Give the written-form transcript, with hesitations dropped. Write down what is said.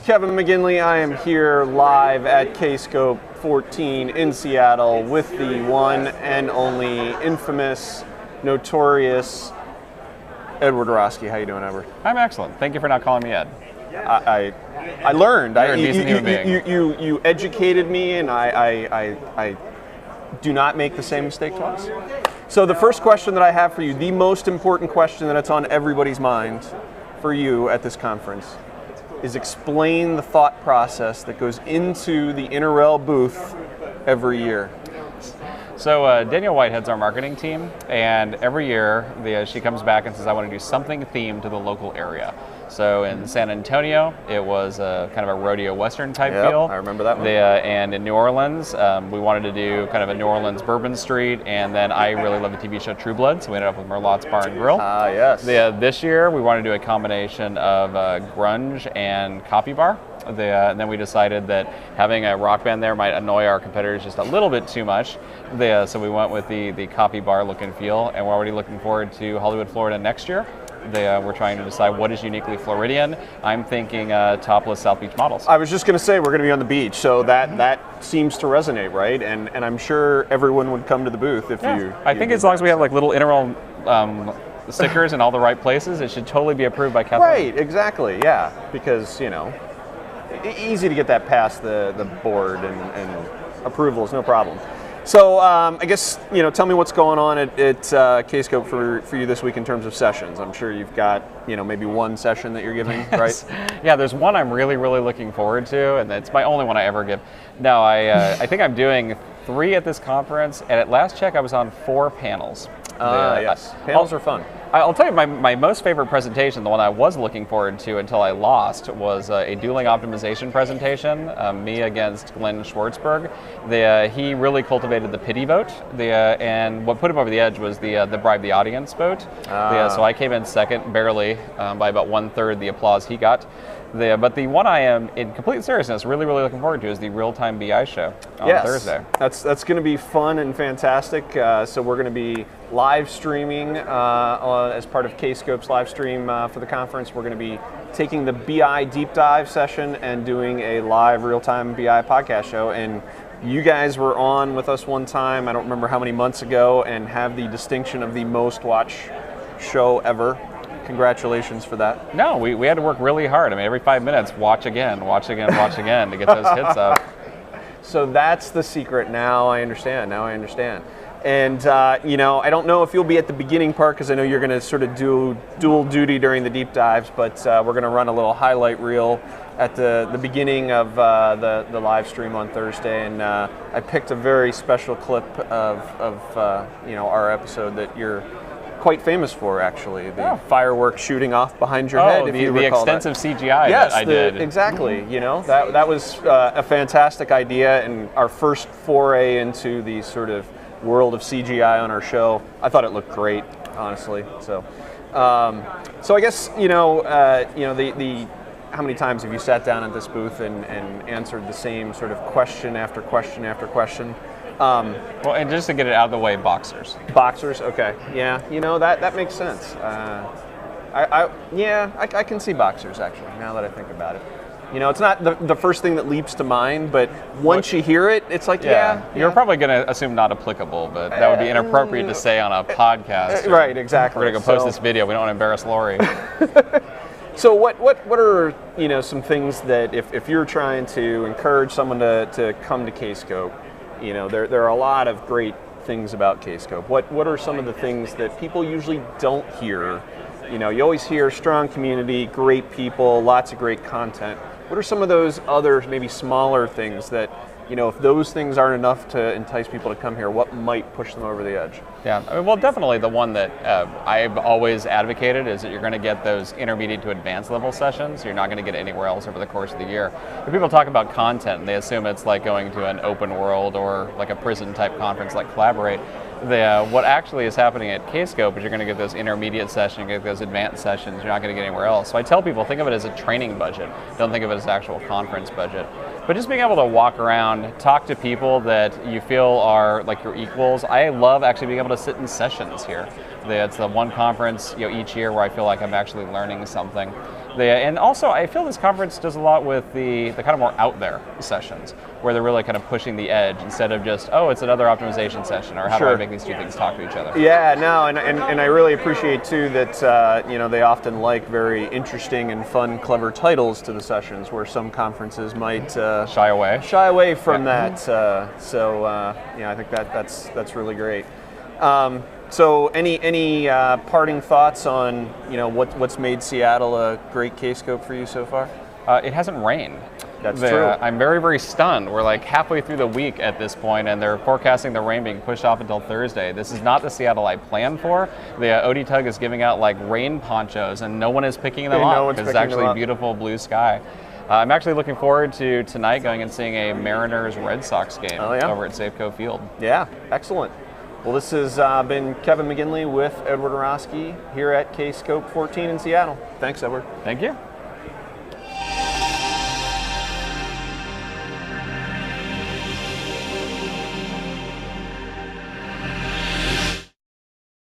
Kevin McGinley. I am here live at Kscope 14 in Seattle with the one and only infamous, notorious Edward Roske. How you doing, Edward? I'm excellent. Thank you for not calling me Ed. I learned. You're a decent human being. You educated me, and I do not make the same mistake twice. So the first question that I have for you, the most important question that's on everybody's mind for you at this conference, is explain the thought process that goes into the Interrel booth every year. So Danielle White heads our marketing team, and every year she comes back and says, I want to do something themed to the local area. So in San Antonio, it was kind of a rodeo western type feel. I remember that one. And in New Orleans, we wanted to do kind of a New Orleans Bourbon Street, and then I really love the TV show True Blood, so we ended up with Merlotte's Bar and Grill. Yes. This year, we wanted to do a combination of grunge and coffee bar. And then we decided that having a rock band there might annoy our competitors just a little bit too much. So we went with the coffee bar look and feel, and we're already looking forward to Hollywood, Florida next year. We're trying to decide what is uniquely Floridian. I'm thinking topless South Beach models. I was just going to say we're going to be on the beach, so that seems to resonate, right? And I'm sure everyone would come to the booth if you. I think as long as we have like little Interrel stickers in all the right places, it should totally be approved by Kathleen. Right, exactly, yeah, because easy to get that past the board and approval is no problem. So I guess, tell me what's going on at Kscope for you this week in terms of sessions. I'm sure you've got, maybe one session that you're giving, right? Yeah, there's one I'm really, really looking forward to, and it's my only one I ever give. No, I think I'm doing 3 at this conference, and at last check I was on 4 panels. Yes, panels are fun. I'll tell you, my most favorite presentation, the one I was looking forward to until I lost, was a dueling optimization presentation, me against Glenn Schwartzberg. He really cultivated the pity vote, and what put him over the edge was the bribe the audience vote. So I came in second, barely, by about 1/3 the applause he got. But the one I am, in complete seriousness, really, really looking forward to is the Real-Time BI show on Thursday. That's going to be fun and fantastic. So we're going to be live streaming as part of Kscope's live stream for the conference. We're going to be taking the BI deep dive session and doing a live Real-Time BI podcast show. And you guys were on with us one time, I don't remember how many months ago, and have the distinction of the most watched show ever. Congratulations for that. No, we had to work really hard. I mean, every 5 minutes, watch again to get those hits up. So that's the secret. Now I understand. And, I don't know if you'll be at the beginning part, because I know you're going to sort of do dual duty during the deep dives, but we're going to run a little highlight reel at the beginning of the live stream on Thursday. And I picked a very special clip of our episode that you're quite famous for, actually. The fireworks shooting off behind your head, if you recall the extensive CGI that I did. Exactly. That was a fantastic idea, and our first foray into the sort of world of CGI on our show. I thought it looked great, honestly. So I guess how many times have you sat down at this booth and answered the same sort of question after question after question? Well, and just to get it out of the way, boxers. Boxers, okay. Yeah, that makes sense. I can see boxers, actually, now that I think about it. It's not the first thing that leaps to mind, but once you hear it, it's like, You're probably going to assume not applicable, but that would be inappropriate to say on a podcast. Right, exactly. We're going to go post this video. We don't want to embarrass Lori. So what are some things that if you're trying to encourage someone to come to Kscope, there are a lot of great things about Kscope. What are some of the things that people usually don't hear? You always hear strong community, great people, lots of great content. What are some of those other maybe smaller things that, if those things aren't enough to entice people to come here, what might push them over the edge? Yeah, well, definitely the one that I've always advocated is that you're going to get those intermediate to advanced level sessions. You're not going to get it anywhere else over the course of the year. When people talk about content, and they assume it's like going to an open world or like a prison type conference like Collaborate. What actually is happening at Kscope is you're going to get those intermediate sessions, you get those advanced sessions, you're not going to get anywhere else. So I tell people, think of it as a training budget. Don't think of it as an actual conference budget. But just being able to walk around, talk to people that you feel are like your equals. I love actually being able to sit in sessions here. It's the one conference each year where I feel like I'm actually learning something. And also, I feel this conference does a lot with the kind of more out there sessions, where they're really kind of pushing the edge instead of just, oh, it's another optimization session, or how do I make these two things talk to each other? Yeah, no, and I really appreciate too that they often like very interesting and fun, clever titles to the sessions, where some conferences might shy away from that. I think that's really great. So any parting thoughts on what's made Seattle a great Kscope for you so far? It hasn't rained. That's true. I'm very, very stunned. We're like halfway through the week at this point, and they're forecasting the rain being pushed off until Thursday. This is not the Seattle I planned for. The ODTUG is giving out like rain ponchos, and no one is picking them up because it's actually beautiful blue sky. I'm actually looking forward to tonight going and seeing a Mariners-Red Sox game over at Safeco Field. Yeah, excellent. Well, this has been Kevin McGinley with Edward Roske here at Kscope 14 in Seattle. Thanks, Edward. Thank you.